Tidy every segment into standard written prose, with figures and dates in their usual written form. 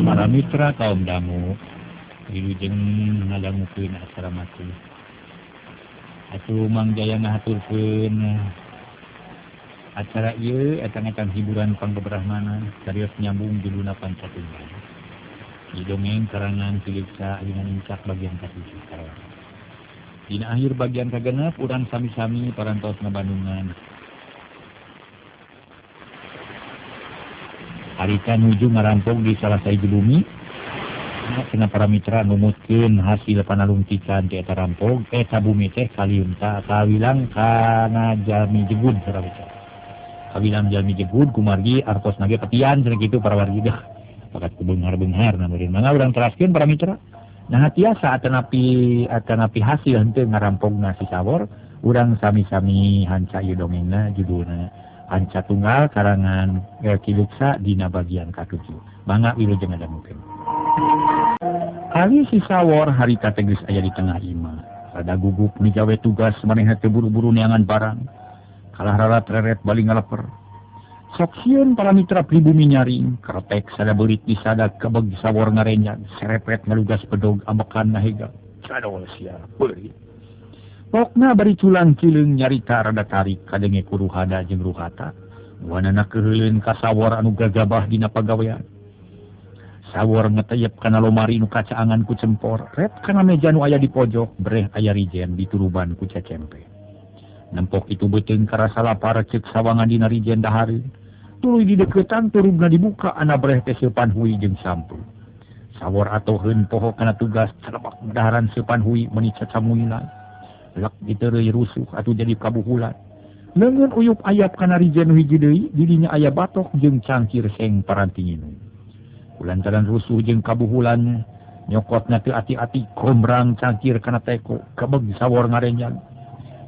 Para mitra kaum dangu wilujeng ngadangukeun acara mati. Atuh Mang Jaya ngahaturkeun acara ieu eta hiburan pangbebrahmana carios nyambung judulna Pancatunggal. Di dongeng karangan Pilipsa Ayeuna Incak bagian ka-7 karawang. Dina akhir bagian kagenep urang sami-sami parantos ngabandungan. Harita nuju ngarampok di salah sahiji bumi. Kena para mitra numutkeun hasil panalungtikan ti eta rampog eta bumi teh kalium ta kawilang kana jalmi jegud sarawita. Kawilang jalmi jegud kumargi artos nage petian cenah kitu para wargi dah. Pakat kubeunghar-beunghar namureun mangga urang teraskeun para mitra. Nah tiasa atanapi hasil henteu ngarampogna si sawor urang sami-sami hanca ieu dongengna judulna Pancatunggal karangan Kiluksa dina bagian ka-7. Mangga wilujeng ngadangukeun. Ali si sawor harita teh geus aya di tengah imah. Rada gugup migawe tugas manehna teu buru-buru neangan barang. Kalah rarat reret bali ngaleper. Sok sieun para mitra pribumi nyaring, kretek sada beulit di sada kebeg sawor ngarenyag, serepet ngalugas pedog ambekan nahega. Sadoa sia beulit. Pokna bari culang cileung nyarita rada tarik kadenge ku Ruhada jeung Ruhata. Wanana keheuleun ka sawor anu gagabah dina pagawean. Sawor ngeteyep kana lomari nu kacaangan ku cempor, ret kana meja nu aya di pojok, breh aya rijen dituruban ku cecempe. Nempok itu beuteung karasa lapar ceuk sawangan dina rijen dahareun. Tuluy di deukeutan turubna dibuka ana breh teh seupan hui jeung sampu. Sawor atoheun poho kana tugas calebak daharan seupan hui meuni cacamuilan. Lek diteureuy rusuh atuh jadi kabuhulan. Leungeun uyup ayap kana rijen nu hiji deui, di dinya aya batok jeung cangkir seng paranti nginum. Kulantaran rusuh jeung kabuhulan nyokotna teu ati-ati kombrang cangkir kana teko kebeg sawor ngarenyag.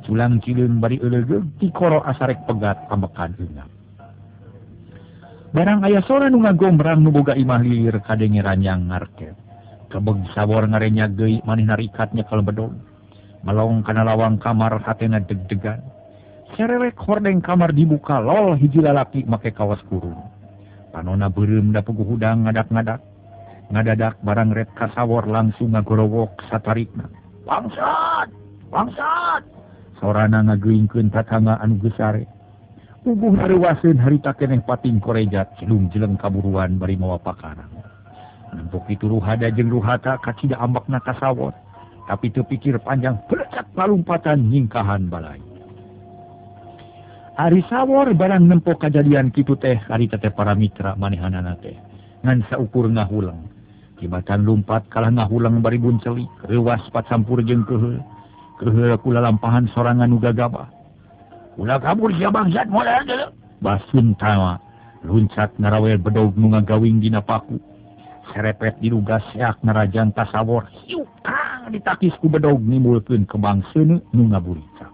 Culang cileung bari euleug ti koro asarek pegat ambekan eunang. Barang aya sora nu ngagombrang nu boga imah lilir kadenge ranjang ngarket. Kebeg sawor ngarenyag geui manehna rikatnya kalebedog. Melong kana lawang kamar hatena deg-degan. Sererek hordeng kamar dibuka lol hiji lalaki make kawas kurung. Panona beureum da puguh hudang ngadak-ngadak. Ngadadak barang ret ka sawor langsung ngagorowok satarikna. Bangsat! Bangsat! Sorana ngageuingkeun tatangga anu geus sare. Puguh nareuwaseun harita keneh pating korejat cilung jeleng kaburuan bari mawa pakarang. Nempok itu Ruhada jeung Ruhata kacida ambakna ka sawor. Tapi teu pikir panjang pelecak palumpatan nyingkahan balai. Ari sawor barang nempok kajadian kitu teh harita teh para mitra manehanana teh ngan saukur ngahulang. Kibatan lumpat kalah ngahulang bari buncelik, reuwas pacampur jeung keheul. Keheul kula lampahan sorangan nu gagabah. Ulah kabur sia bangsat moal deuleu. Basun tama luncat ngarawel bedog nu ngagawing dina paku. Serepet dirugas seak narajang ka sawor. Hiukang ditakis ku bedog nimbulkeun kembang seuneu nu ngaburita.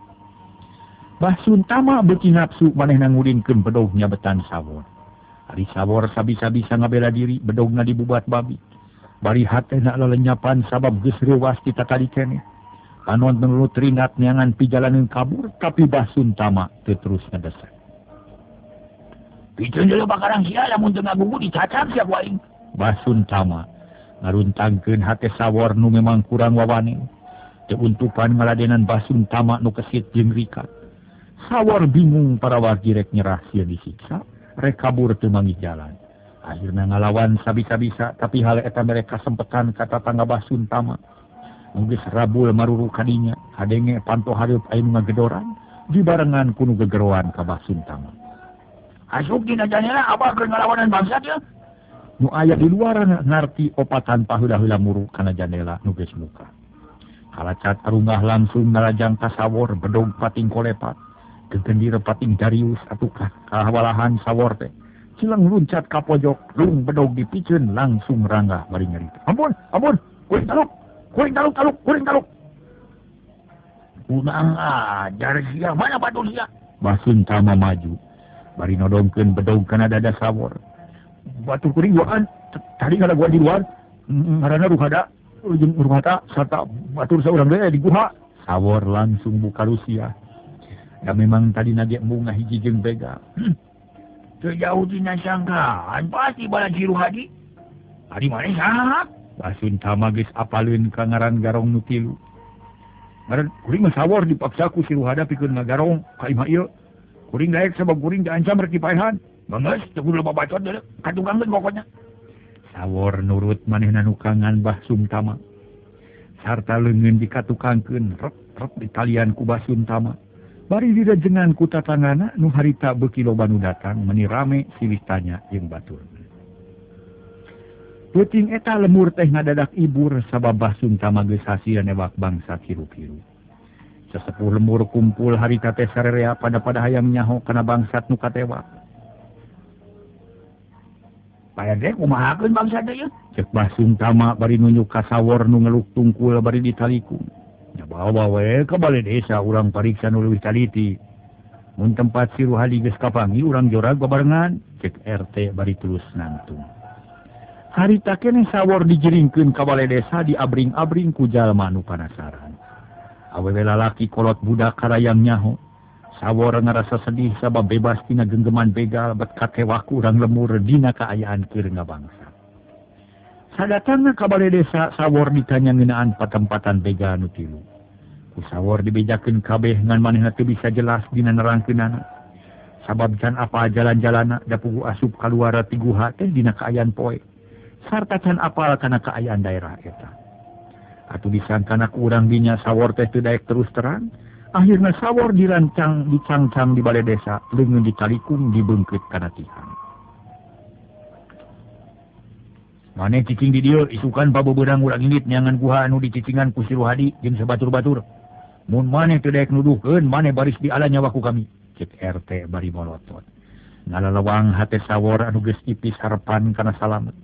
Basun tama beuki nafsu manehna ngudinkeun bedog nyabetan sawor. Ari sawor sabisa-bisa ngabela diri bedogna dibubat babi. Bari hatena lelenyapan sabab geus reuwas ditatali keneh. Panon menulut ringat neangan pijalaneun kabur tapi Basun tama teu terus ngadesak. Pikeun deuleu bakarang sia lamun teu ngagugu dicacak sia ku aing. Basun tama ngaruntangkeun hate sawor nu memang kurang wawane. Teu untupan ngaladenan Basun tama nu kesit jeung rikat. Sawor bingung para wargi rek nyerah sia disiksa, rek kabur teu manggih jalan. Akhirna ngalawan sabisa-bisa tapi hal eta mereka sempetan ka tatangga Basun tama. Geus rabul maruru kadinya, hadenge panto hareup aya nu ngagedoran, dibarengan ku nu gegeroan ka Basun tama. Asup dina janela abah keur ngalawanan bangsat ya. Nu aya di luar ngarti opatan paheula-heula muru kana jandela nu geus muka. Halacat arunggah langsung nalajang ka sawor bedog pating kolepat. Gegendir pating Darius atuh kahawalahan sawor teh. Cileung luncat ka pojok, lung bedog dipikeun langsung ranggah bari nyarita. Ampun, ampun, kuring taluk. Kuring taluk. Unang ajar sia, mana batu sia? Basun tama maju. Bari nodongkeun bedog kana dada sawor. Batu kuring guaan, tadi kada gua di luar. Ngaranna Ruhada, jeung Ruhata sarta batur saurang deui di guha. Sawor langsung buka lusia. Ya memang tadi nage embung hiji jeung bega. Teu jauh dina sangkaan, pasti bala si Ruhadi. Ari maneh sak. Basun tama geus apaleun ka ngaran garong nu tilu. Ngaran kuring mah sawor dipaksaku si Ruhada pikeun ngagarong ka imah ieu. Kuring daek sabab kuring diancam rek dipaehan. Manggeus teu kudu babacot deui katunggangeun pokoknya. Sawor nurut manehna nu kangan Basum Tama. Sarta leungeun dikatukangkeun rep di talian ku Basum Tama. Bari direjengan ku tatanggana nu harita beuki loba nu datang meuni rame silih tanya jeung batur. Peuting eta lemur teh ngadadak ibur sabab Basum Tama geus hasieu newak bangsa kiru-kiru. Sesepuh lemur kumpul harita teh sarerea pada hayang nyaho kana bangsat nu katewak. Payade kumahakeun bangsat teh? Cek Basum Tama bari nunjuk ka sawor nu ngeluk tungkul bari ditalikung. Ya bawa we ka balai desa urang pariksa nu leuwih taliti. Mun tempat si Ruhadi geus kapangi urang jorag babarengan, cek RT bari terus nantung. Harita keneh sawor dijeringkeun ka balai desa diabring-abring ku jalma nu panasaran. Awewe lalaki kolot budak karayang nyaho. Sawor ngarasa sedih sabab bebas tina genggeman begal bet katewak urang lemur dina kaayaan keur ngabangsa. Sadatangna ka balai desa sawor ditanya ngeunaan patempatan begal nu tilu. Ku sawor dibejakeun kabeh ngan manehna teu bisa jelas dina nerangkeunana. Sabab can apa jalan-jalana da pugu asup kaluar ti guha teh dina kaayaan poe. Sarta can apal kana kaayaan daerah eta. Atuh disangkana ku urang dinya sawor teh teu daek terus terang, akhirna sawor dicangcang di balai desa, leungeun ditalikung dibeungkeut kana tihang. Maneh cicing di dieu isukan pabebeurang urang indit neangan guha anu dicicingan ku si Ruhadi jeung sabatur-batur. Mun maneh teu daek nuduhkeun, maneh baris diala nyawa ku kami, cek RT bari molotot. Ngalalawang hate sawor anu geus ipis harepan kana salamet.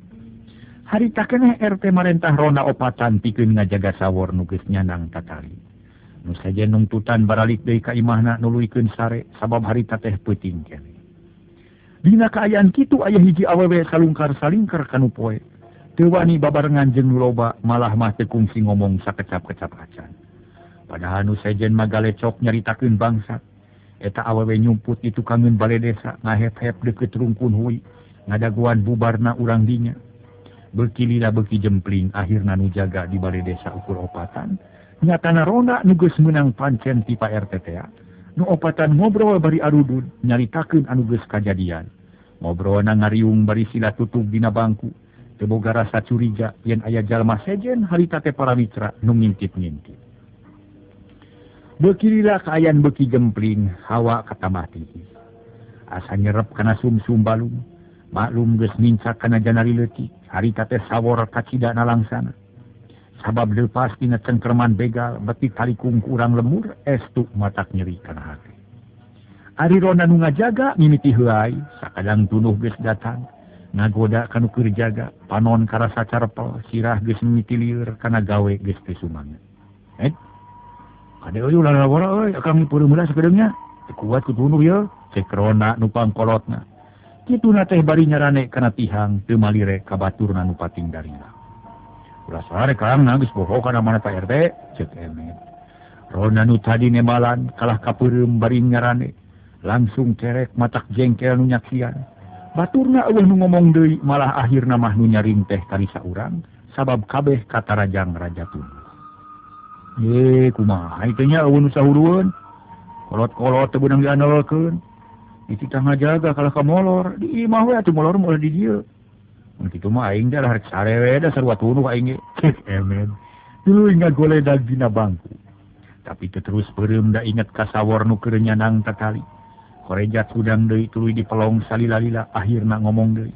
Harita keneh RT marentah ronda opatan pikeun ngajaga sawor nu geus nyanang tatali. Nu sajen nungtutan baralik deui ka imahna nuluykeun sare sabab harita teh peuting keneh. Dina kaayaan kitu aya hiji awewe salungkar-salingker kanu poe. Teu wani babarengan jeung nu loba malah mah teu kungsi ngomong sakecap-kecap acan. Padahal nu sajen magalecok nyaritakeun bangsat. Eta awewe nyumput di tukangeun balai desa ngahep-hep deukeut rungkun huy ngadaguan bubarna urang dinya. Beuki lila beuki jempling akhirna nu jaga di balai desa ukur opatan nyatana ronda nu geus meunang pancen ti Pak RT teh nu opatan ngobrol bari arudud nyaritakeun anu geus kajadian ngobrolna ngariung bari sila tutug dina bangku teu boga rasa curiga yen aya jalma sejen harita teh para mitra nu ngintip-ngintip. Beuki lila kaayaan beuki jempling hawa katamah tiis asa nyerep kana sumsum balung maklum geus mincak kana janari leutik. Harita teh sawor kacidana langsana. Sabab leupas tina cengkerman begal beti talikung ku urang lemur estuk matak nyeri kana hati. Ari ronda nu ngajaga mimiti heuai sakadang tunuh geus datang ngagoda kanu keur jaga panon karasa carepel sirah geus mimiti lieur kana gawe geus teu sumanget. Ade euy ulah labora euy akang peureum heula sakedeungnya teu kuat ku tunuh ye cek ronda nu pangkolotna. Kituna teh bari nyarane kana tihang teu malire ka baturna nu pating darina. Ulah sare kang geus boho kana mana Pak RT cek Emet. Rona nu tadi nemalan kalah kapeureum bari nyarane langsung cerek matak jengkel nu nyaksian. Baturna eueuh nu ngomong deui malah akhirna mah nu nyaring teh karisa urang sabab kabeh katarajang rajatun. Kumaha ieu nya eueuh nu sahurueun. Kolot-kolot teu beunang diandalkeun. Kita ngajaga kalau ka molor di imah we atuh molor moal di dieu. Mun kitu mah aing teh rek sare we da sarua tunuh aing ge. Emen. Tuluy ngagoledag dina bangku. Tapi teu terus peureum da inget ka sawor nu keur nyanang tatali. Korejat udang deui tuluy dipelong salila-lila akhirna ngomong deui.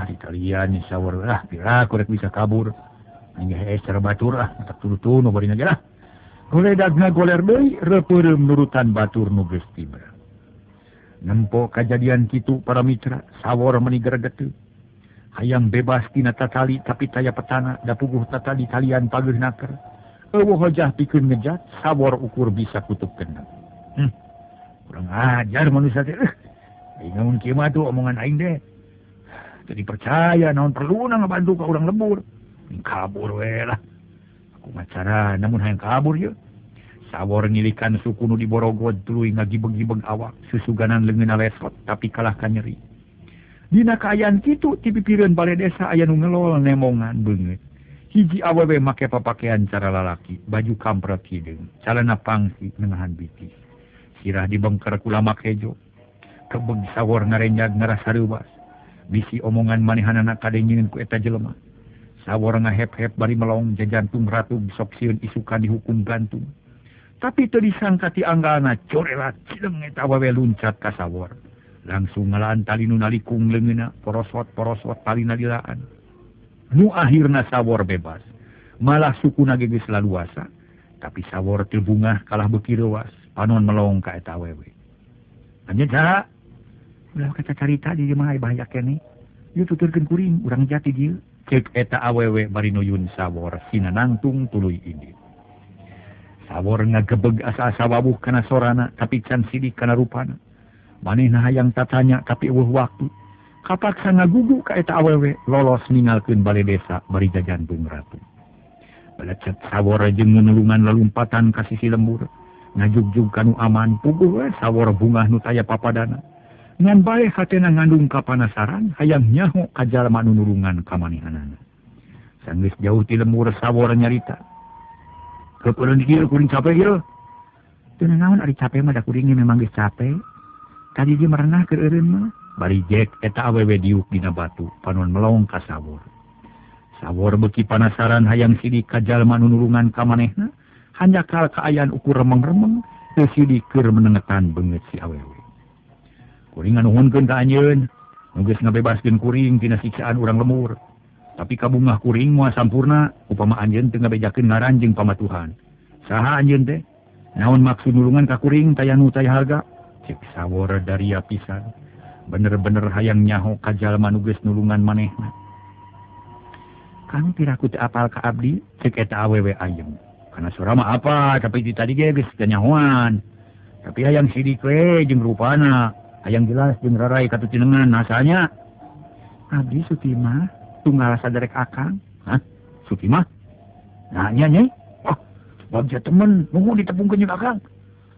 Di talian ni sawor kira korek bisa kabur. Aing ge cara batur tak tulu-tulu bari ngajara. Goledagna goler deui repeureum nurutan batur nu geus tiba. Nempo kajadian kitu para mitra sawor meuni gregeteu. Hayang bebas tina tatali tapi taya petana da puguh tatali talian pageurnaker. Eueuh hojah pikeun ngejat sawor ukur bisa kutub kenang. Kurang ajar manusia teh. Ingaun kieu mah tuh omongan aing deh. Teu dipercaya naon perluna ngabantu ka urang lembur. Kabur we lah. Macara namun hayang kabur ye. Sawor ngilikan suku nu diborogod tuluy ngagibeg-gibeg awak susuganan leungeunna lesot tapi kalah ka nyeri. Dina kaayaan kitu ti pipireun balai desa aya nu ngelol nemongan beungeut. Hiji awewe make papakean cara lalaki, baju kampret hideung, calana pangsi nengahan bitis. Sirah dibengker kula makejo. Kebeg sawor ngarenjag ngarasa reuwas. Bisi omongan manehanana kadengieun ku eta jelema. Sawor ngahep-hep bari melong jajantung ratu sok sieun isukan dihukum gantung. Tapi teu disangka ti anggalna corelat cileng eta awewe luncat ka sawor. Langsung ngalaan tali nu nalikung leungeuna, porosot-porosot talina dilaan. Nu akhirna sawor bebas. Malah sukuna geus laluasa. Tapi sawor teu bungah kalah beuki reuwas. Panon melong ka eta awewe. Anjeun saha? Ulah kaca carita di dieu mah bahaya keneh. Ieu tuturkeun kuring urang jati dieu. Ceuk eta awewe bari nuyun sawor sina nangtung tuluy indit. Sawor ngagebeg asa-asa wabuh kana sorana tapi can sidik kana rupana. Manehna hayang tatanya tapi eueuh waktu. Kapaksa ngagugu ka eta awewe lolos ninggalkeun balai desa bari jajantung ratu. Balecet sawor jeung ngeulungan lalumpatan ka sisi lembur. Ngajugjug kanu aman puguh we sawor bungah nu taya papadana. Ngan bae hatena ngandung kapanasaran hayang nyaho ka jalma nu nulungan ka manehanana. Sanggeus jauh ti lembur sawor nyarita. Keupeuleuh dieu kuring capek ieu. Teu naon ari capek mah da kuring memang geus capek. Tadi dia merenah ke eureun mah. Bari jek eta awewe diuk dina batu panon melong ka sawor. Sawor beuki panasaran hayang sidik ka jalma nu nulungan ka manehna. Hanjakal kaayaan ukur remeng-remeng teu sidik keur menengetan beungeut si awewe. Kuring nganuhunkeun ka anjeun, nu geus ngabebaskeun kuring tina siksaan urang lemur. Tapi kabungah kuring moal sampurna upama anjeun teu ngabejakeun ngaran jeung pamatuhan. Saha anjeun teh? Naon maksud nulungan ka kuring taya nu taya harga? Cek sawor daria pisan. Bener-bener hayang nyaho ka jalma nu geus nulungan manehna. Kang piraku teu apal ka abdi, cek eta awewe ayem. Kana sora mah apa, tapi di tadi ge geus teu nyahoan. Tapi hayang sidik we jeung rupana, hayang jelas jeung rarai katutinengan nasanya. Abdi Sutimah, tunggal saderek akang. Hah? Sutimah? Nanya nyai? Oh, sebab ja temen, nunggu ditepungkeun jeung akang.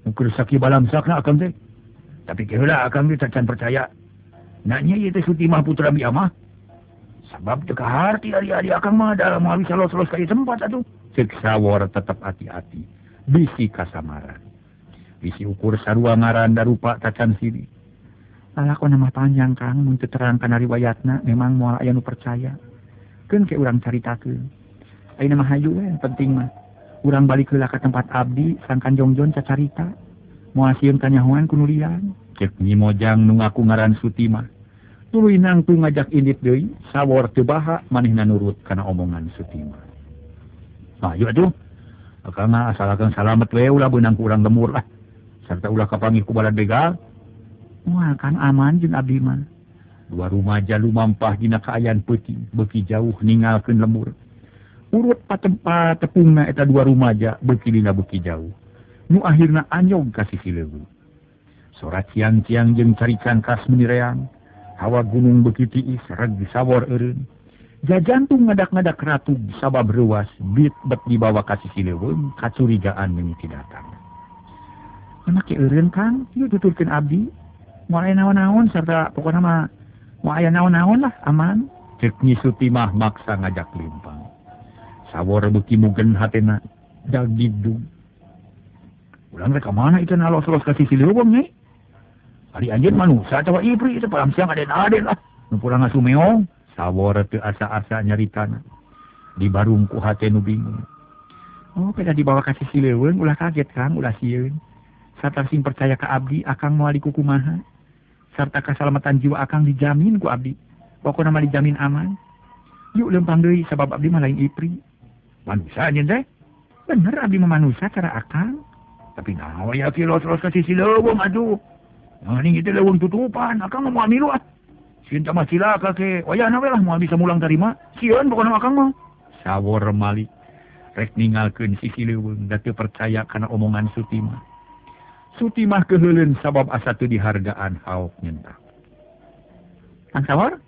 Mungkin saki balamsakna akang teh. Tapi keheula akang teh can percaya. Nanya ieu teh Sutimah putra Biamah. Sabab teu kaharti ari-ari akang mah da moal bisa los-los ka ieu tempat atuh. Ceuk sawor tetep hati-hati. Bisi kasamaran. Bisi ukur sarua ngaran da rupa tacan sidi. Lalakon mah panjang Kang mun teu terangkan riwayatna memang moal aya nu percaya. Keun ke urang caritakeun. Ayeuna mah hayu we penting mah. Urang balik heula ka tempat abdi sangkan jongjon cacarita. Moal sieun kanyahoan ku nu lian. Ceuk Nyi Mojang nu ngaku ngaran Sutimah. Tuluy nangtung ngajak indit deui, sawor teu baha manehna nurut kana omongan Sutimah. Ayo atuh. Akang asal akang salamet we ulah beunang ku urang lemur lah. Sarta ulah kapanggih ku balad begal. Moal kan aman jeung abdi mah. Dua rumaja lumampah dina kaayaan peuting, beuki jauh ninggalkeun lemur. Urut patempat tepungna eta dua rumaja beuki dina beuki jauh. Nu akhirna anyog ka sisi leuweung. Sorat ciang-ciang jeung carican kas menireang. Hawa gunung beuki tiis reg sawor eureun. Jajantung ngadak-ngadak ratu sabab reuwas bit bet dibawa ka sisi leuweung kacurigaan mimiti datang. Make eureun Kang, ieu tuturkeun abdi. Moal aya naon-naon sarta pokona mah moal aya naon-naon lah aman. Ceuk Nyi Sutimah maksa ngajak limpang. Sawor beuki mugen hatena dagdugdug. Ulang rek ka mana itu nalos-los ka sisi leuweung nya? Ari anjeun manusa atawa ibri itu palam siang aden-aden lah. Nu pulang ngasumeong, sawor teu asa-asa nyaritana. Dibarung ku hate nu bingung. Oh, peda dibawa ka sisi leuweung ulah kaget Kang, ulah sieun. Sarta sing percaya ka abdi akang moal dikukumaha. Sarta kasalamatan jiwa akang dijamin ku abdi. Pokona mah dijamin aman. Yuk lempang deui sabab abdi mah lain ipri. Manusa anjeun teh? Bener abdi mah manusa cara akang. Tapi naon ya kilos-los ka sisi leuweung atuh. Nah, ini itu leuweung tutupan, akang mau milu ah. Sieun teh mah cilaka ke, wayahna we lah moal bisa mulang tarima. Sieun pokona akang mah. Sawor malik rek ninggalkeun sisi leuweung da teu percaya kana omongan Sutimah. Sutimah keheuleun sabab asa teu dihargaan haok nyentak. Kang Sawor,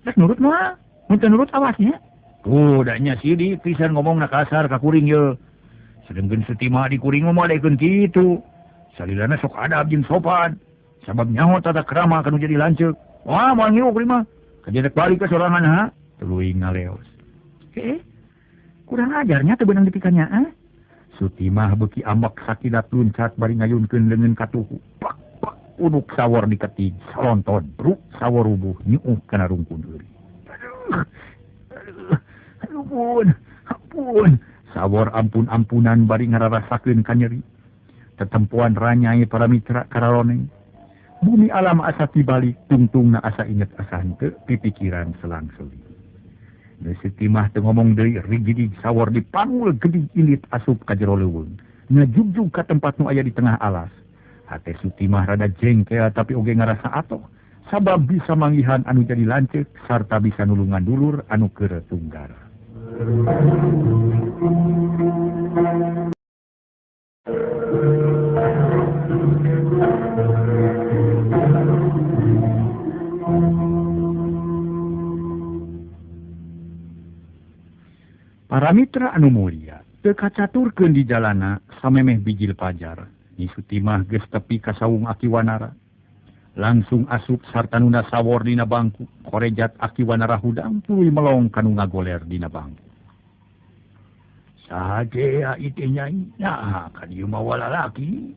rek nurut moal, mun teu nurut awasnya. Tuh, da nya sidik pisan ngomongna kasar ka kuring ye. Sedengkeun Sutimah di kuring mah moal kitu. Salilana sok adab jeung sopan. Sabab nyaho tata krama kanu jadi lanceuk. Wah, mau ngiuk lima. Kajedek balik ke sorangan ha. Tuluy ngaleos. Kurang ajarnya teu beunang dipikannya, Sutimah beuki ambek sakidat luncat bari ngayunkeun leungeun katuhu. Pak, uduk sawor diketig, salonton, bruk sawor rubuh nyuuh kana rungkun euy. Ampun. Sawor ampun-ampunan bari ngararasakeun ka nyeri. Tetempuan ranyai para mitra kararoneng. Bumi alam asa tibalik, tungtungna asa inget asa henteu pipikiran selang-seling. Sutimah teu ngomong deui, rigidig sawor dipanggul gedig ilit asup ka jero leuweung. Ngajugjug ka tempat nu aya di tengah alas. Hate Sutimah rada jengkel tapi oge ngarasa atoh. Sabab bisa manggihan anu jadi lanceuk sarta bisa nulungan dulur anu keur tunggar. Para mitra anu mulia teu kacaturkeun di jalana samemeh bijil pajar. Ni Sutimah geus tepi ka saung Akiwanara. Langsung asup sarta nuna sawor dina bangku. Korejat Akiwanara hudang tuluy melong kanu ngagoler dina bangku. Saja ite nyai, nah kan ieu mah walalaki.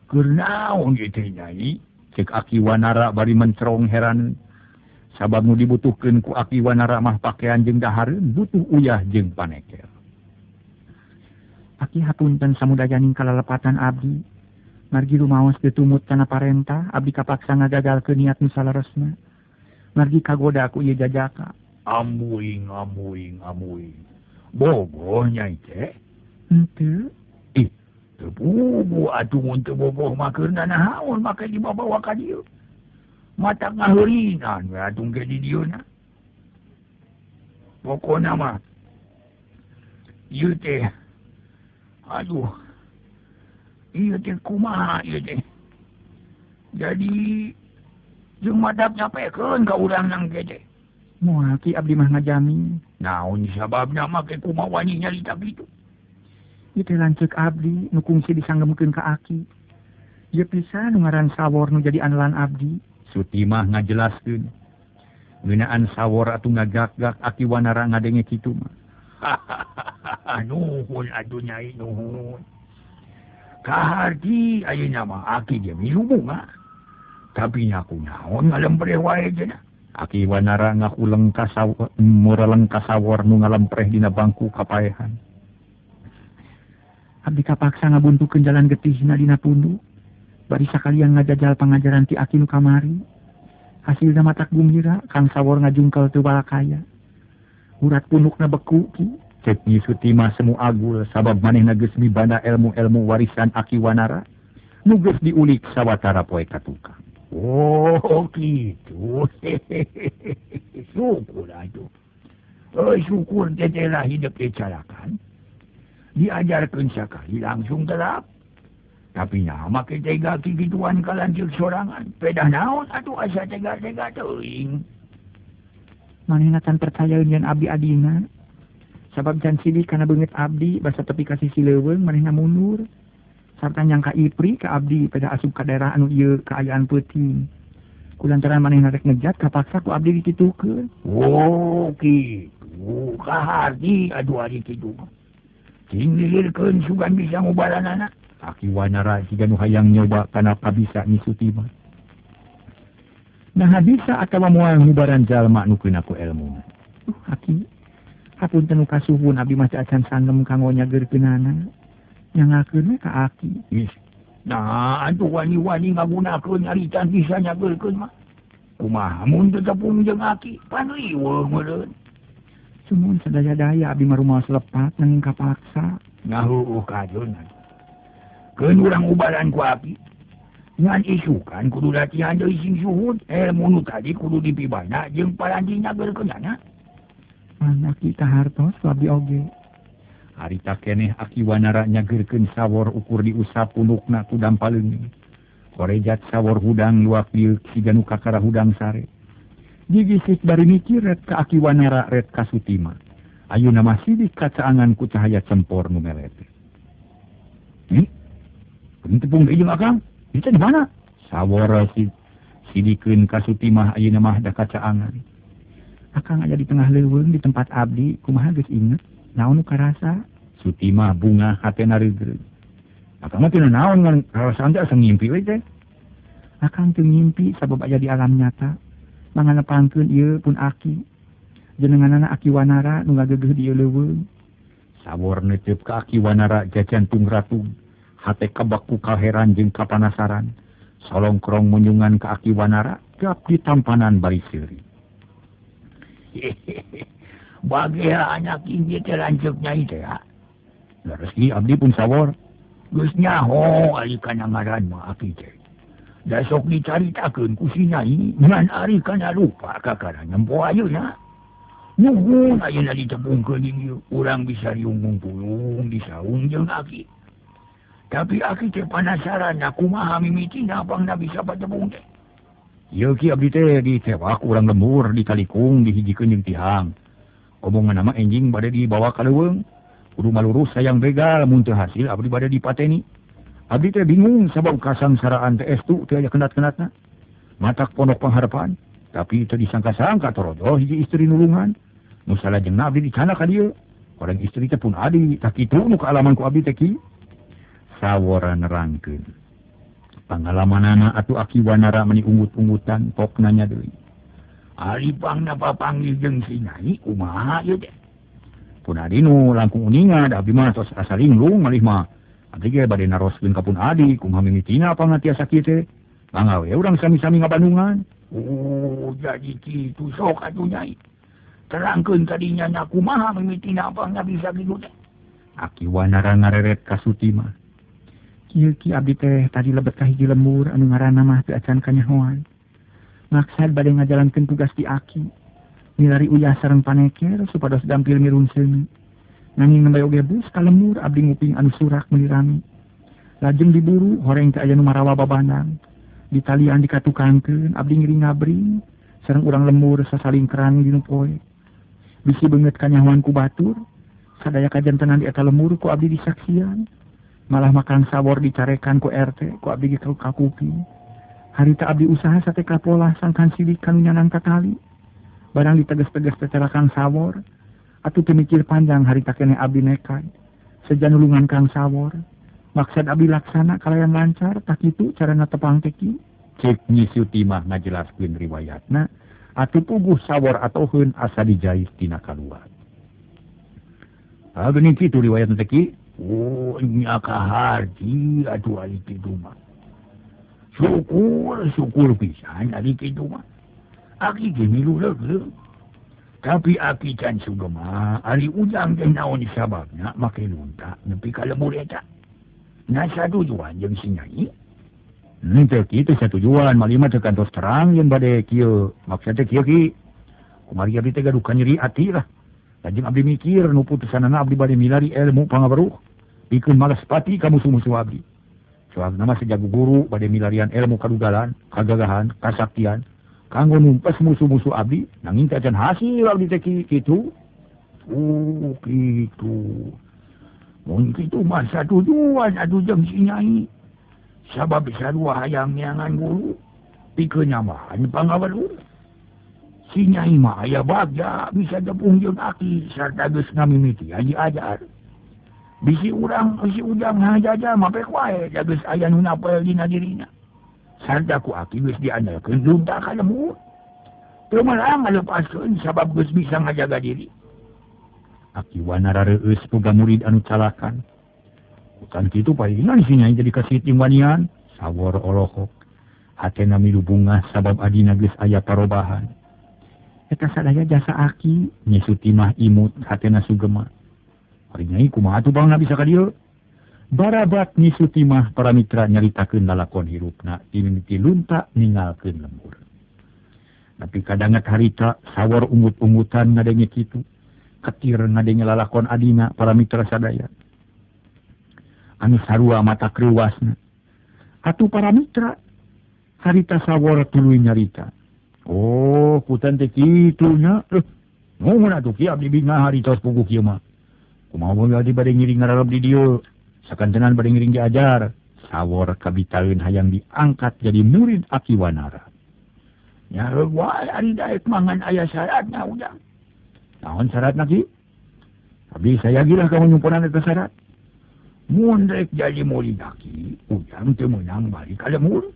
Keur naon ite nyai? Cek Akiwanara bari mencerong heran. Sabab nu dibutuhkeun ku Akiwanara mah pakaian jeung dahareun butuh uyah jeung paneker. Aki hapunten samudayaning kalalepatan abdi. Margi lumaos teu tumut kana parentah, abdi kapaksa ngagagalkeun niat nu salaresna. Margi kagoda ku ieu jajaka. Amuing. Bogoh nyai teh? Henteu. Teu bubu atuh mun teu bogoh mah keur nahaon make dibawa ka dieu. Mata ngaheurinan we atuh ge di dieuna. Pokona mah ieu teh aduh. Ieu teh kumaha ieu teh. Jadi jeung madap nyapekeun ka urang nang ge teh. Moal ki abdi mah ngajami. Naon sababna make kumaha wani nyarita kitu? Ieu teh lanceuk abdi nu kungsi disanggemkeun ka Aki. Ieu pisan nu ngaran sawor nu jadi andalan abdi. Sutimah ngajelaskeun. Ngeunaan sawor atuh ngagak-gak Akiwanara ngadenge kitu mah. Nuhun atuh nyai nuhun. Kaharti ayeuna mah Aki dia milu bunga. Tapi nyaku naon ngalempreh wae cenah. Akiwanara ngakuleng ka sawor, mureleng ka sawor nu ngalempreh dina bangku kapaehan. Abdi kapaksa ngabuntukeun jalan getihna dina pundu. Bari sakalian ngajajal pangajaran ti Aki nu kamari. Hasilna matak gumira, kang sawor ngajungkel teu balakaya. Urat punukna beku ki. Cek Nyi Sutimah semu agul sabab manehna geus mibanda ilmu-ilmu warisan Akiwanara nu geus diulik sawatara poe katuka. Oh, gitu. Syukur atuh. Syukur teteh hidup dicarakan. Diajarkeun sakali langsung terap. Tapi nama kita gaki gituan kalanjut sorangan. Pedah naon atuh asa tega-tega teuing. Manehna tan percaya yen abdi adina. Sabab jan sidik kana beungeut abdi basa tepi ka sisi leuweung manehna mundur. Sarta nyangka ipri ka abdi pedah asup ka daerah anu ieu kaayaan peuting. Kulantaran manehna rek ngejat kapaksa ku abdi dititukeun. Oh, kitu. Kaharti aduh ari kitu. Cing lilirkeun sugan bisa ngubaranana. Akiwanara siga nu hayang nyoba kana kabisa Nyi Sutimah. Nah bisa atawa moal ngubaran jalma nu keuna ku elmu. Aki, hapunten nu kasuhun abdi mah acan sanggem kanggo nyageurkeunana. Nyangakeun we ka Aki. Nah, atuh wani-wani ngagunakeun nyaritan bisa nyageurkeun mah. Kumaha mun teu tepung jeung Aki, panriweung meureun. Cumun sadaya-daya abdi mah rumaos lepat nanging kapaksa. Ngahuuh kajeun atuh. Keun urang ubaran ku Aki. Ngan isukan kudu latihan deui sing suhun. Ilmu nu tadi kudu dipibana jeung paranti nyageurkeunana. Mana kita hartos abdi oge. Harita keneh Akiwanara nyageurkeun sawor ukur diusap punukna ku dampaleung. Korejat sawor hudang luak liuk siga nu kakara hudang sare. Digisik bari mikir ret ka Akiwanara ret ka Sutimah. Ayeuna mah sidik kacaangan ku cahaya cempor nu melete. Tepung deui jeung Akang. Itu di mana? Sawor Sidikeun ka Sutimah ayeuna mah da kacaangan. Akang aya di tengah leuweung di tempat abdi, kumaha geus inget? Naon nu karasa? Sutimah bunga hatena reugreug. Akang mah teu naon ngan karasaan teh asa ngimpi we teh. Akang teu ngimpi sabab aya di alam nyata. Manganepangkeun ieu pun Aki. Jenenganana Aki Wanara nu ngageugeuh di ieu leuweung. Sawor neuteup ka Aki Wanara jajantung ratu. Hate kabaku kaheran jeung kapanasaran. Solongkrong munyungan ka Aki Wanara gap di tampanan bari seuri. Bagea anak ini teh lanceuk nyai teh ya. Leresgi abdi pun sawor. Geus nyaho ari kana ngaran mah Aki teh. Da sok dicaritakeun ku si nyai ngan ari kana lupa kakarana empo ayeuna. Nuhun ayeuna ditepungkeun ieu urang bisa riung pulung di saung jeung Aki. Tapi Aki teh penasaran kumaha mimitina pangna bisa patepung teh. Ieu ki abdi teh ditewak urang lembur di Kalikung dihijikeun jeung tihang. Omongan nama enjing bade dibawa ka leuweung. Kudu malurus sayang begal mun teu hasil abdi bade dipateni. Abdi teh bingung sabab kasangsaraan teh estu teu aya kendat-kendatna. Matak pondok pangharepan, tapi teu disangka-sangka torodoh hiji istri nulungan. Nu salajengna abdi dicana ka dieu. Orang istri teh pun adi, tak kitu nu kaalaman ku abdi teh ki. Sawora nerangkeun. Pangalamanana atuh Aki Wanara meni ungut-ungutan pok nanya deui. Ari pangna papanggih jeung si nyai kumaha ieu teh? Pun adi nu langkung uningan abdi mah tos asa linglung malih mah. Abdi ge bade naroskeun ka pun adi kumaha mimitina pangna tiasa kieu teh. Mangga we urang sami-sami ngabandungan. Oh, jadi kitu sok atuh nyai. Terangkeun ka dinya nya kumaha mimitina pangna bisa kitu teh. Aki Wanara ngareret ka Sutimah. Kieu ki abdi teh tadi lebet ka hiji lembur anu ngaranna mah teu acan kanyahoan. Maksad bade ngajalankeun tugas di Aki. Milari uyah sareng paneker supados dampil mirun seuni. Nanging nembe oge bus ka lembur abdi nguping anu surak meuli rami. Lajeng diburu horeng teh aya nu marawa babandang. Ditalian dikatukangkeun abdi ngiring ngabring sareng urang lembur sasalingkeran dinu poe. Bisi beungeut kanyahoan ku batur. Sadaya kajantenan di eta lembur ku abdi disaksian. Malah makan sawor dicarekan ku RT, ku abdi gitu kakupi. Harita abdi usaha sate kapolah sangkan sidik kanu nyanang katali. Barang diteges-teges teterakan sawor. Atuh teu mikir panjang harita kene abdi nekat. Sejanulungan kang sawor. Maksud abdi laksana kalayan lancar, tak itu carana tepang teki. Cek Nyi Sutimah ngajelaskeun riwayatna. Atuh puguh sawor atoheun asa dijais tina kaluar. Geuning kitu riwayatna teh ki. Oh, nya kaharti atuh ari kitu mah. Syukur pisan ari kitu mah. Aki ge milu leuleuh. Tapi Aki can sugema ari ujang teh naon sababna make lunta nepi ka lembur eta. Na satujuan jeung si nyai. Teu kitu satujuan malih mah teu kantos terang yen bade kieu. Maksud teh kieu ki. Kumari abdi teh gaduh ka nyeri ati lah. Lajeng abdi mikir nu putusanana abdi bade milari ilmu pangabaruh. Bikeun malas pati ka musuh-musuh abdi. Soalna mah sejago guru bade milarian ilmu kadugalan, kagagahan, kasaktian, kanggo numpes musuh-musuh abdi, nanging teu acan hasil abdi teh kitu. Oh, kitu. Mun kitu mah satujuan atuh jeung si nyai. Sabab sarua hayang neangan guru, pikeun nyambahan pangabaruh. Si nyai mah aya bagja bisa tepung jeung Aki sarta geus ngamimiti aji ajar. Bisi urang si ujang ngajaja mapek wae geus aya nu napel dina dirina. Sarta ku Aki geus diandalkeun lunta ka lembur. Teu meurang ngalepaskeun sabab geus bisa ngajaga diri. Aki Wanara reueus boga murid anu calakan. Bukan kitu palingan si nyai jadi kasiting wanian, sawor olohok. Hatena milu bunga sabab adina geus aya parobahan. Eta sadaya jasa Aki. Nyi Sutimah imut hatena sugema. Ari nyai kumaha atuh bangna bisa ka dieu? Barabat Nyi Sutimah para mitra nyaritakeun lalakon hirupna dimimiti lunta ninggalkeun lembur. Tapi kadangat harita sawor umut-umutan ngadenge kitu. Ketir ngadenge lalakon adina para mitra sadaya. Anu sarua mata kreuwasna. Atuh para mitra harita sawor tuluy nyarita. Oh, putan teh kitu nya. Nuhun atuh ki abdi binga harita puguh kieu mah. Kumaha mun abdi bade ngiring ngararep di dieu, sakantenan bade ngiring diajar. Sawor kabitaeun hayang diangkat jadi murid Aki Wanara. Ya gua ari daek mangan aya syaratna ujang. Naon syaratna ki? Abi saya gila kamu nyumpunan eta syarat. Mun rek jadi murid aki, ujang teu meunang balik ka lemur.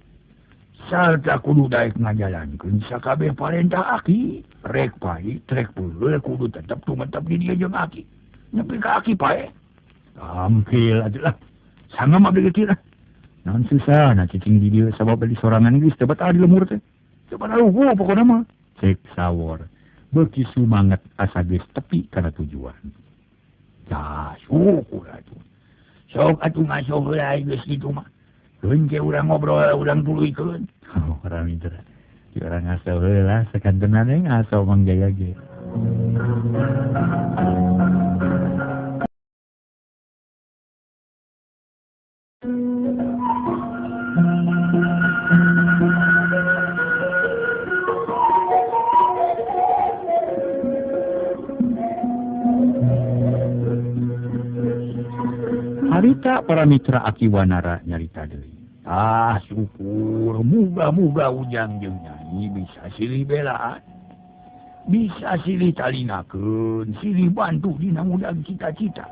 Sarta kudu daek ngajalankeun sakabeh parentah aki. Rek pai, trek peuleuh kudu tetep tumetep di dieu jeung aki. Nepi ka aki pae. Tampil atuh lah. Sangga mah begitu lah. Naon susah na cicing di dieu sabab di sorangan geus teu betah di lemur teh. Coba lugu pokoknya mah. Cek sawor. Beki sumanget asa geus tepi kana tujuan. Ya, syukur atuh. Sok atuh ngaso heula geus kitu mah. Keun ke urang ngobrol urang tuluikeun. Oh, urang mitra. Di urang ngaso heula sakantenan we ngaso Mang Jaya ge. Harita para mitra Aki Wanara nyarita deui. Ah, syukur muga-muga ujang jeung Nyai bisa silih belaan. Bisa silih talinakeun, silih bantu dina mudag cita-cita.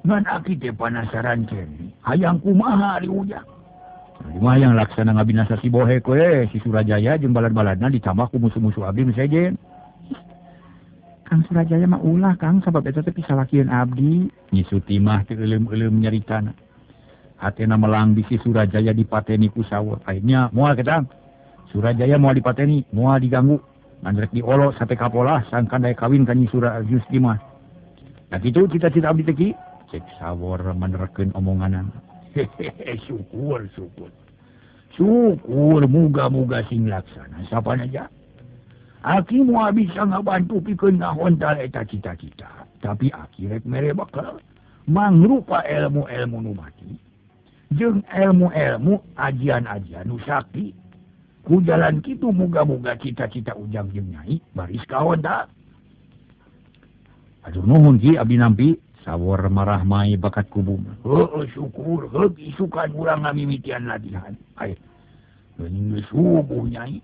Ngan Aki teh panasaran keneh, hayang kumaha ari ujang. Mah yang laksana ngabinasa si Bohek we, si Surajaya jeung balad-baladna ditambah ku musuh-musuh abdi nu sejen. Kang Surajaya mah ulah Kang sabab eta teh pisalakieun abdi. Nyi Suti mah teu euleum-euleum nyaritana. Hatena melang bisi Surajaya dipateni ku sawor. Akhirnya moal ketang. Surajaya moal dipateni, moal diganggu. Ngan rek diolo sate kapolah sangkan daek kawin ka Nyi Suti mah. Da kitu cita-cita abdi teh ki. Cek sawor menerekeun omonganan. Hehehe, syukur. Syukur muga-muga sing laksana sapanaja. Aki moal bisa ngabantu pikeun ngahontal eta cita-cita. Tapi Aki rek mere bakal mangrupa ilmu-ilmu nu mati. Jeung ilmu-ilmu ajian-ajian nu sakti. Ku jalan kitu muga-muga cita-cita ujang jeung Nyai baris kahontal. Aduh nuhun ki abdi nampi. Sawor marah mai bakat kubum. Heuh syukur, heug isukan urang ngamimitian latihan. Ai. Geuning geus subuh Nyai.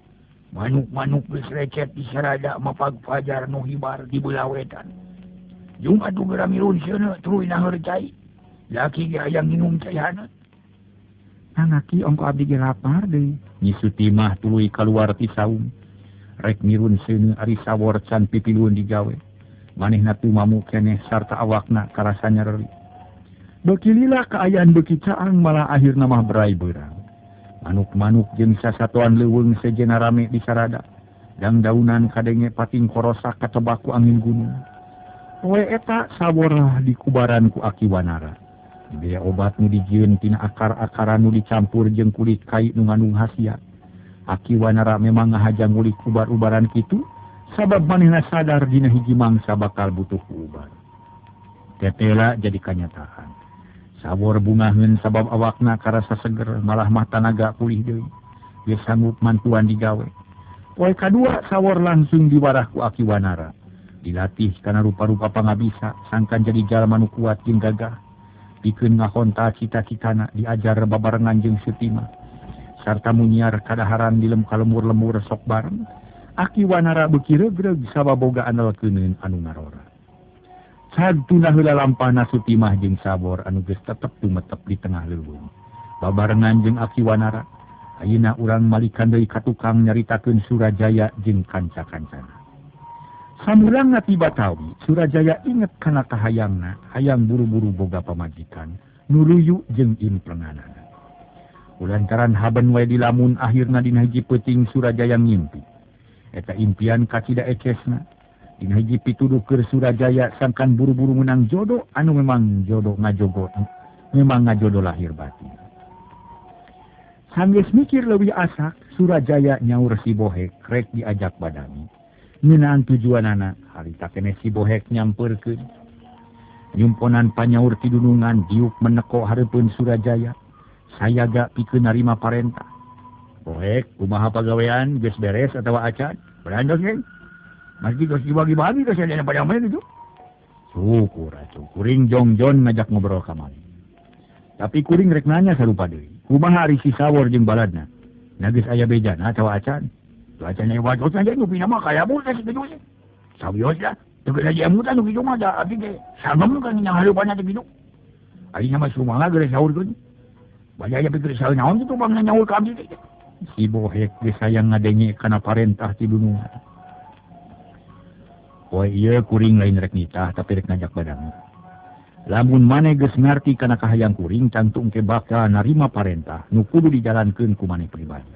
Manuk-manuk geus recet di sarada mapag fajar nu hibar di belawetan. Jung atuh geramirun seuneu tuluy na heurcai. Laki ge hayang nginum caihanna. Angaki ongko abdi ge lapar deui. Nyi Suti mah tuluy kaluar ti saung. Rek mirun seuneu ari sawor can pipiluun digawe. Manehna tu mamu keneh sarta awakna karasa nyeri. Beuki lila kaayaan beuki caang malah akhirna mah berai beurang. Manuk-manuk jeung sasatoan leuweung sejena rame di sarada. Dang daunan kadenge pating korosak katebak ku angin gunung. Poe eta sawor dikubaran ku Aki Wanara. Dibea obat nu dijieun tina akar-akaran nu dicampur jeung kulit kai nu ngandung hasiat. Aki Wanara memang ngahajang ngulik ubar-ubaran kitu. Sabab manehna sadar dina hiji mangsa bakal butuh ubar. Tetela jadi kanyataan. Sawor bungaheun sabab awakna karasa seger malah mah tanaga pulih deui. Geus sanggup mantuan digawe. Poe kadua sawor langsung diwarah ku Aki Wanara. Dilatih kana rupa-rupa pangabisa sangkan jadi jalma nu kuat jeung gagah. Pikeun ngahontal cita-citana diajar babarengan jeung Sutima. Sarta munyiar kadaharan di lemur-lemur sok bareng. Aki Wanara beuki regreg sababoga andalkeuneun anu ngarora. Sadtuna heula lampahna Sutimah jeung Sawor anu geus tetep tumetep di tengah leuweung. Babarengan jeung Aki Wanara, ayeuna urang malikan deui ka tukang nyaritakeun Surajaya jeung kanca-kancana. Samurang ngati Batawi, Surajaya inget kana kahayangna, hayang buru-buru boga pamajikan, nuluyu jeung implenganana. Kulantaran haben wae dilamun akhirna dina hiji peuting Surajaya ngimpi. Eta impian kacida ecesna. Dina hiji pituduh keur Surajaya sangkan buru-buru menang jodoh anu memang jodoh ngajogo. Memang ngajodoh lahir batin. Sanggeus mikir leuwih asak, Surajaya nyaur si Bohek rek diajak badami. Ngeunaan tujuanana harita keneh si Bohek nyampeurkeun. Nyumponan panyaur ti dunungan diuk meneko hareupeun Surajaya. Sayaga pikeun narima parentah. Bohek, kumaha pagawean, geus beres atawa acan? Berandos, geng? Masih geus dibagi-bagi ke sadayana pada main itu? Syukur, atuh. Kuring jongjon ngajak ngobrol kamari. Tapi kuring rek nanya sarupa deui. Kumaha ari si Sawor jeung baladna? Na geus aya bejana atawa acan? Cuaca na iwadot na dyan, upin naman, kaya mo, kasi gano'n eh. Sabios na, tagal na dyan mo ta, nung ito nga, abdi kay, sangam ka nga halupan natin gano'n. Ay naman sumanga, gara sahur ko. Balaya pikir sahur naon, ito bang nanyawal ka abdi kay. Si Bohek, disayang nga dengi ka na parentah ti dunungan. O iya, kuring lain rek nita, tapi rek ngajak badang. Lamun maneh geus ngarti kana kahayang kuring cantung ke bakal narima parentah nu kudu dijalankeun ku maneh pribadi.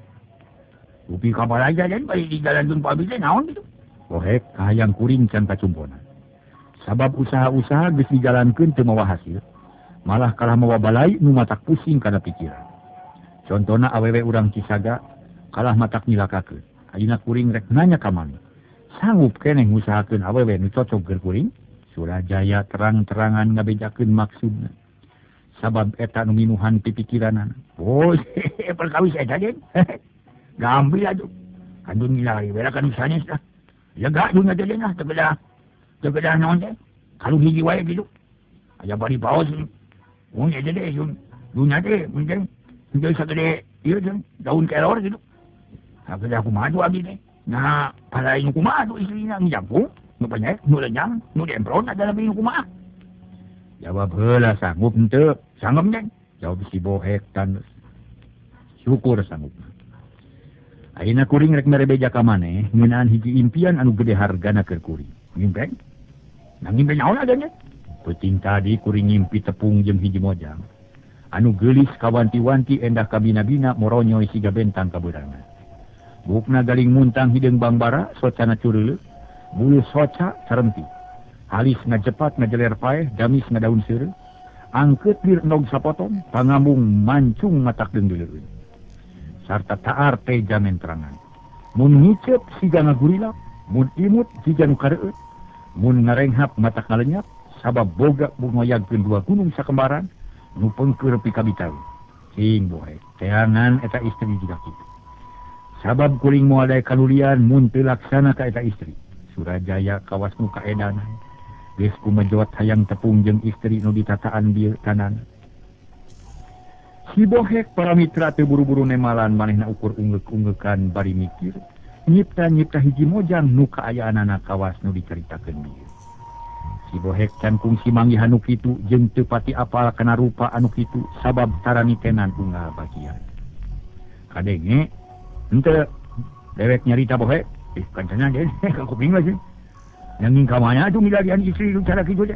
Upi kabar aja dan bari dijalankeun ku abdi teh naon kitu. Bohek kahayang kuring can kacumponan. Sabab usaha-usaha geus dijalankeun teu mawa hasil, malah kalah mawa balai nu matak pusing kana pikiran. Contona awewe urang Cisaga kalah matak nilakakeun. Ayeuna kuring rek nanya ka maneh. Sanggup keneh ngusahakeun awewe nu cocok keur kuring? Surajaya terang-terangan ngabejakeun maksudna. Sabab eta nu minuhan ti pikiranana. Oh, perkawis eta den. Gambil atuh. Kandun ngilari bela kan sanes dah. Lega dunya teh den lah tegedah naon teh. Kalau hiji wae kitu. Aya bari paos. Mun eta teh dunya teh mungkin jadi sagede ieu teh daun kelor kitu. Sagede kumaha tuh abdi teh. Nah, palain kumaha tuh istrina ngjampung. Nu banyak, nu lenyang, nu diempron adalah bingung kumaha. Jawab heula sanggup henteu, sanggup den. Jawab si Bohek tandus. Syukur sanggup. Ayeuna kuring rek merebeja ka maneh, ngeunaan hiji impian anu gede hargana keur kuring. Ngimpen? Ngimpen naon adanya? Peuting tadi kuring ngimpi tepung jeung hiji mojang. Anu geulis kawanti-wanti endah kabina-bina moronyoy siga bentang kaberangan. Bukna galing muntang hideung bangbara, socana cureuleuk. Bulu soca sarempi. Halis ngajepat ngajeler paeh, damis ngadaun seureu. Angkeut bir endog sapotong, pangambung mancung matak deunggeuleun. Sarta taar teh jamen terangan. Mun ngicep siga ngagurilap, mun imut siga nu kareueut, mun ngarenghap matak ngalenyap, sabab boga bungoyagkeun dua gunung sakembaran, nu pengkeur pikabitawi. Cing Bohek, teangan eta istri jiga kitu. Sabab kuring moal dae kalulian mun teu laksana ka eta istri. Surajaya kawas nu kaedanan. Geus kumejot hayang tepung jeung istri nu ditataan dieu kanan. Si Bohek para mitra teu buru-buru nemalan manehna ukur ungeuk-ungeukan bari mikir. Nyipta-nyipta hiji mojang nu kaayaanana kawas nu dicaritakeun dieu. Si Bohek can kungsi manggihan nu kitu jeung teu pati apal kana rupa anu kitu sabab tarani tenan unggal bagian. Kadenge henteu dewek nyarita Bohek. Kancana den, kuping lagi. Nanging kamana tuh milarian istri lu cara kitu deh.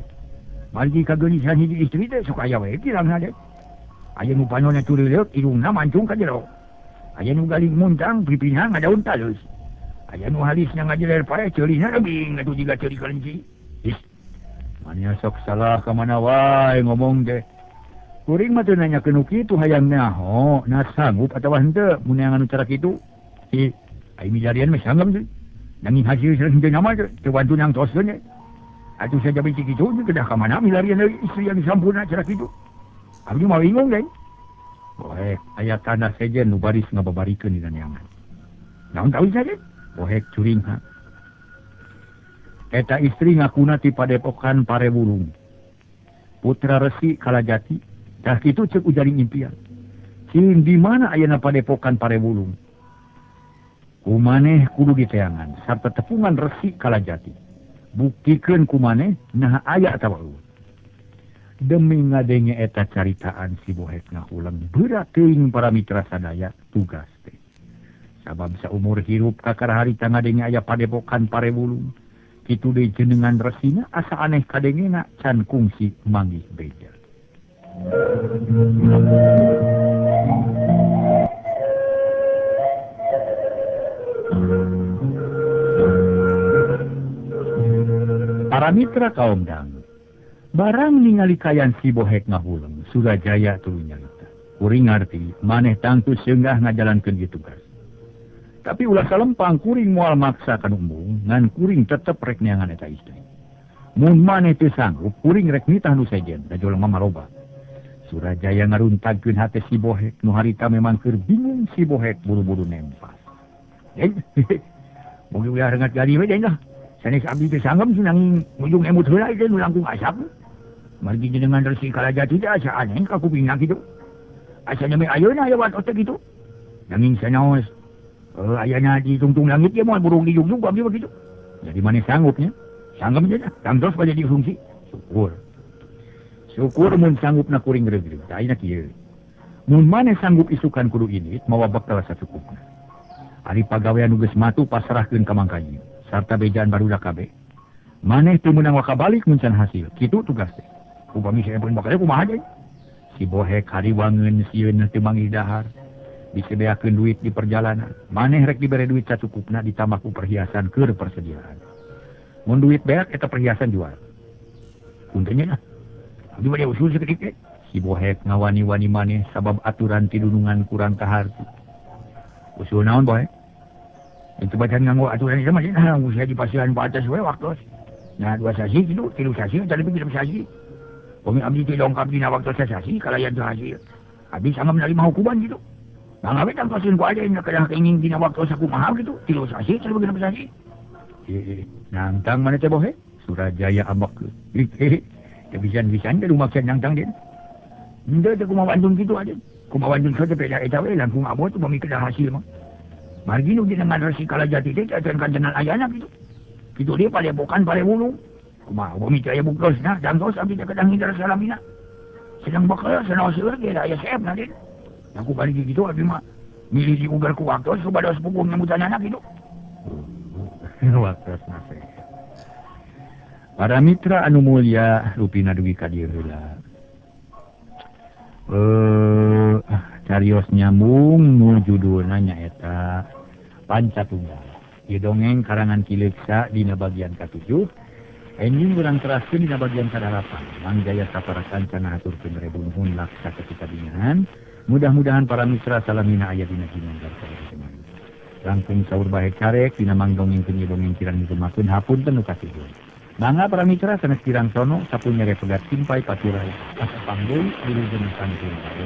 Margi kageulisan hiji istri teh sok aya wae kirangna deh. Aya nu panonna cureuleuk irungna mancung ka jero. Aya nu galing muntang pipina ngadaun talus. Aya nu halisna ngajeler pae ceulihna leuwing atuh jiga ceuli kelenci. Ih. Manya sok salah ka mana wae ngomong deh. Kuring mah teu nanyakeun nu kitu hayang naho, na sanggup atawa henteu mun anu cara kitu. Si ai milarian mah sanggam tuh. Nanging hasil henteu nama teu bantu nang toskeun ye. Atuh saja beuki kitu kedah ka mana milarian istri yang sampurna cara kitu. Abdi mah bingung den. Bohek aya tanda sejen nu baris ngababarikeun dina neangan. Naon tahu saja? Bohek curing ha. Eta istri ngakuna ti padepokan Parewulung. Putra Resi Kalajati. Dah kitu ceuk ujaring impian. Cing di mana ayeuna padepokan Parewulung? Kumaneh kudu diteangan sarta tepungan Resi Kalajati. Buktikeun kumaneh nah aya atawa eueuh. Demi ngadenge eta caritaan si Bohek ngahulang berat teuing para mitra sadaya tugas teh. Sabab saumur hirup kakara harita ngadenge aya padepokan Parewulung. Kitu deui jenengan resina asa aneh kadengena can kungsi manggih beja. Para mitra kaum dangu. Barang ningali kayan si Bohek ngahuleng, Surajaya tuluy nyarita. Kuring ngarti, maneh tangtu seunggah ngajalankeun ieu tugas. Tapi ulah salempang kuring moal maksa ka numbung, ngan kuring tetep rek neangan eta istri. Mun maneh teu sanggup, kuring rek nitah nu sejen, da jolong mamaroba. Surajaya ngaruntagkeun hate si Bohek, nu harita memang keur bingung si Bohek buru-buru nempas. Den, mugi ulah rengat gali we den lah. Sanes abdi teh sanggem sinang ujung emut heula teh nu langkung asap. Margi jenengan Resi Kalajati teh asa aneh ka kupingna kitu. Asa nyame ayeuna aya watot teh kitu. Nanging sanaos Ayahnya di tungtung langit dia mau burung di jungjung dia begitu. Jadi mana sanggupnya? Sanggup aja dah. Tangdos pada difungsi. Syukur mun sanggup na kuring gede-gede. Aina kieu. Mun mana sanggup isukan kudu ini mawa bakal sacukupna. Ari pagawean nu geus matu pasrahkeun ka mangkaji. Sarta bejaan barudak kabeh. Maneh teu meunang waka balik mun can hasil. Kitu tugas teh. Upami saya pun bakal kumaha deui. Si bohek hariwangeun sieun teu manggih dahar. Disediakeun duit di perjalanan. Maneh rek dibere duit sacukupna ditambah ku perhiasan keur persediaan. Mun duit beak eta perhiasan jual. Puntennya lah. Abdi bade usul sakedik teh. Si bohek ngawani-wani maneh sabab aturan tidunungan kurang kaharti. Usul naon bohek? Itu bacaan nganggo aturan itu masih usia di pasiran batas we waktu. Nah 2 sasi gitu, 3 sasi tadi pikir sasi. Kami abdi teh lengkap dina waktu sasi kalayan teu hasil. Abdi sangga menerima hukuman gitu. Bang awe tang pasieun ku aja ina kada kenging dina waktu sakumaha gitu, 3 sasi tadi pikir sasi. Nangtang mana teh bohek? Surajaya ambak. Bisa-bisa teh lumaksan nangtang den. Henteu teh kumaha Bandung gitu aja. Kumaha Bandung saja beda eta we langsung abot bami kada hasil mah. Margi nu dina ngaresi kala jati teh aturan kancenan ayana gitu. Kitu dia palebokan palewulung. Kumaha bami teh aya bukrosna dangos abdi teh kadang hindar salamina. Sedang bakal sanaoseur ge aya seepna den. Aku balik gitu abdi mah milih di ugar ku waktu subados pupung nyambutan anak gitu. Waktu nase. Para mitra anu mulya rupina dugi ka dieu heula. Carios nyambung nu judulna nyaeta Pancatunggal. Ieu dongeng karangan Kileksa dina bagian ka-7. Ending urang teraskeun dina bagian ka-8. Mangjaya saparakan cenah haturkeun rebun nuhun laksa ketika bingahan. Mudah-mudahan para mitra salamina aya dina ginanggar saeueum. Langkung saur bae carek dina mangdongeng teu dongeng kirang dikumakeun hapunten nu kasideun. Mangga para mitra sanes kirang sono sapunya repegat simpai paturai. Asa pangdeui wilujeng santun bae.